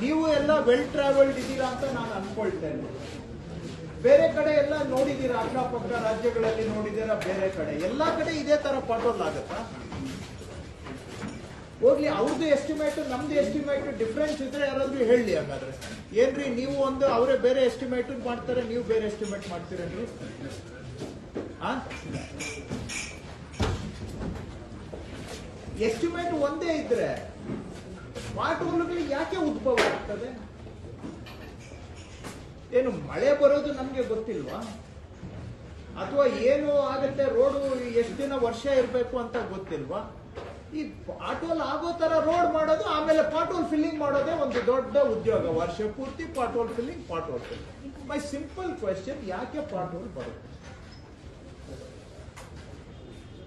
ನೀವು ಎಲ್ಲ well travelled ಇದ್ದೀರಾ ಅಂತ ನಾನು ಅನ್ಕೊಳ್ತೇನೆ. ಬೇರೆ ಕಡೆ ಎಲ್ಲ ನೋಡಿದ್ದೀರಾ, ಅಕ್ಕಪಕ್ಕ ರಾಜ್ಯಗಳಲ್ಲಿ ನೋಡಿದ್ದೀರಾ, ಬೇರೆ ಕಡೆ ಎಲ್ಲಾ ಕಡೆ ಇದೇ ತರ ಪಾಟೋಲ್ ಆಗತ್ತಾ? ಹೋಗ್ಲಿ, ಅವ್ರದ್ದು ಎಸ್ಟಿಮೇಟ್ ನಮ್ದು ಎಸ್ಟಿಮೇಟ್ ಡಿಫ್ರೆನ್ಸ್ ಇದ್ರೆ ಯಾರಾದ್ರೂ ಹೇಳಿ. ಹಾಗಾದ್ರೆ ಏನ್ರಿ ನೀವು ಒಂದು, ಅವರೇ ಬೇರೆ ಎಸ್ಟಿಮೇಟ್ ಮಾಡ್ತಾರೆ, ನೀವು ಬೇರೆ ಎಸ್ಟಿಮೇಟ್ ಮಾಡ್ತೀರೇನ್ರಿ? ಎಸ್ಟಿಮೇಟ್ ಒಂದೇ ಇದ್ರೆ ಪಾಟೋಲ್ಗಳು ಯಾಕೆ ಉದ್ಭವ ಆಗ್ತದೆ? ಏನು ಮಳೆ ಬರೋದು ನಮ್ಗೆ ಗೊತ್ತಿಲ್ವಾ? ಅಥವಾ ಏನು ಆಗತ್ತೆ, ರೋಡು ಎಷ್ಟು ದಿನ ವರ್ಷ ಇರಬೇಕು ಅಂತ ಗೊತ್ತಿಲ್ವಾ? ಈ ಪಾಟೋಲ್ ಆಗೋ ತರ ರೋಡ್ ಮಾಡೋದು, ಆಮೇಲೆ ಪಾಟೋಲ್ ಫಿಲ್ಲಿಂಗ್ ಮಾಡೋದೇ ಒಂದು ದೊಡ್ಡ ಉದ್ಯೋಗ. ವರ್ಷ ಪೂರ್ತಿ ಪಾಟೋಲ್ ಫಿಲ್ಲಿಂಗ್. ಮೈ ಸಿಂಪಲ್ ಕ್ವೆಶ್ಚನ್, ಯಾಕೆ ಪಾಟೋಲ್ ಬರುತ್ತೆ?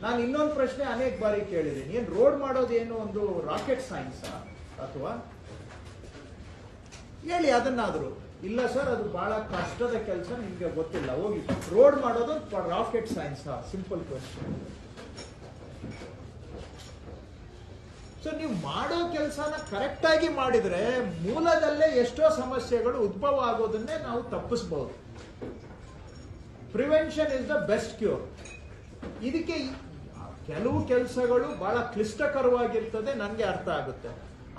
ನಾನು ಇನ್ನೊಂದು ಪ್ರಶ್ನೆ ಅನೇಕ ಬಾರಿ ಕೇಳಿದ್ದೀನಿ, ಏನ್ ರೋಡ್ ಮಾಡೋದು ಏನು ಒಂದು ರಾಕೆಟ್ ಸೈನ್ಸ್ ಅಥವಾ ಹೇಳಿ ಅದನ್ನಾದ್ರು. ಇಲ್ಲ ಸರ್, ಅದು ಬಹಳ ಕಷ್ಟದ ಕೆಲಸ, ನಿಮ್ಗೆ ಗೊತ್ತಿಲ್ಲ, ಹೋಗಿ ರೋಡ್ ಮಾಡೋದು rocket science. Simple question. So ನೀವು ಮಾಡೋ ಕೆಲಸನ ಕರೆಕ್ಟ್ ಆಗಿ ಮಾಡಿದ್ರೆ ಮೂಲದಲ್ಲೇ ಎಷ್ಟೋ ಸಮಸ್ಯೆಗಳು ಉದ್ಭವ ಆಗೋದನ್ನೇ ನಾವು ತಪ್ಪಿಸಬಹುದು. Prevention is the best cure. ಇದಕ್ಕೆ ಕೆಲವು ಕೆಲಸಗಳು ಬಹಳ ಕ್ಲಿಷ್ಟಕರವಾಗಿರ್ತದೆ, ನನಗೆ ಅರ್ಥ ಆಗುತ್ತೆ.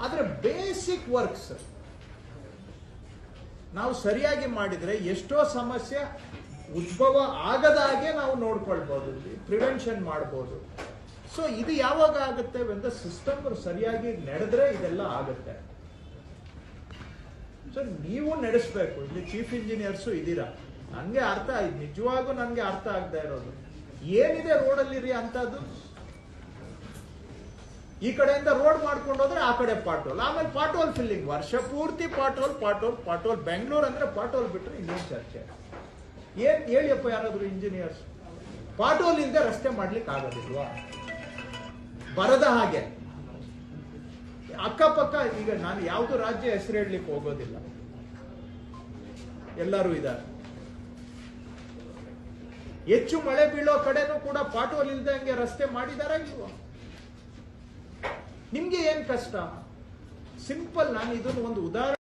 ಆದ್ರೆ ಬೇಸಿಕ್ ವರ್ಕ್ಸ್ ನಾವು ಸರಿಯಾಗಿ ಮಾಡಿದ್ರೆ ಎಷ್ಟೋ ಸಮಸ್ಯೆ ಉದ್ಭವ ಆಗದಾಗೆ ನಾವು ನೋಡ್ಕೊಳ್ಬಹುದು, ಪ್ರಿವೆನ್ಷನ್ ಮಾಡಬಹುದು. ಸೊ ಇದು ಯಾವಾಗ ಆಗುತ್ತೆ? ಒಂದು ಸಿಸ್ಟಮ್ ಸರಿಯಾಗಿ ನಡೆದ್ರೆ ಇದೆಲ್ಲ ಆಗುತ್ತೆ. ಸೊ ನೀವು ನಡೆಸಬೇಕು. ಇಲ್ಲಿ ಚೀಫ್ ಇಂಜಿನಿಯರ್ಸು ಇದ್ದೀರಾ, ನನಗೆ ಅರ್ಥ ಆಯ್ತು, ನಿಜವಾಗೂ ನನಗೆ ಅರ್ಥ ಆಗದೆ ಇರೋದು ಏನಿದೆ ರೋಡಲ್ಲಿರಿ ಅಂತದ್ದು. ಈ ಕಡೆಯಿಂದ ರೋಡ್ ಮಾಡ್ಕೊಂಡು ಹೋದ್ರೆ ಆ ಕಡೆ ಪಾಟೋಲ್, ಆಮೇಲೆ ಪಾಟೋಲ್ ಫಿಲ್ಲಿಂಗ್, ವರ್ಷ ಪೂರ್ತಿ ಪಾಟೋಲ್. ಬೆಂಗಳೂರು ಅಂದ್ರೆ ಪಾಟೋಲ್ ಬಿಟ್ರೆ ಇನ್ನೇನು ಚರ್ಚೆ? ಏನ್ ಹೇಳಿಯಪ್ಪ ಯಾರಾದ್ರೂ ಇಂಜಿನಿಯರ್ಸ್? ಪಾಟೋಲ್ ಇಲ್ಲದೆ ರಸ್ತೆ ಮಾಡ್ಲಿಕ್ಕೆ ಆಗೋದಿಲ್ವಾ? ಬರದ ಹಾಗೆ ಅಕ್ಕಪಕ್ಕ, ಈಗ ನಾನು ಯಾವ್ದು ರಾಜ್ಯ ಹೆಸರು ಹೇಳಲಿಕ್ಕೆ ಹೋಗೋದಿಲ್ಲ, ಎಲ್ಲರೂ ಇದ್ದಾರೆ. ಹೆಚ್ಚು ಮಳೆ ಬೀಳೋ ಕಡೆನೂ ಕೂಡ ಪಾಟೋಲ್ ಇಲ್ದಂಗೆ ರಸ್ತೆ ಮಾಡಿದಾರ ಇಲ್ವಾ? ನಿಮ್ಗೆ ಏನ್ ಕಷ್ಟ? ಸಿಂಪಲ್. ನಾನು ಇದನ್ನು ಒಂದು ಉದಾಹರಣೆ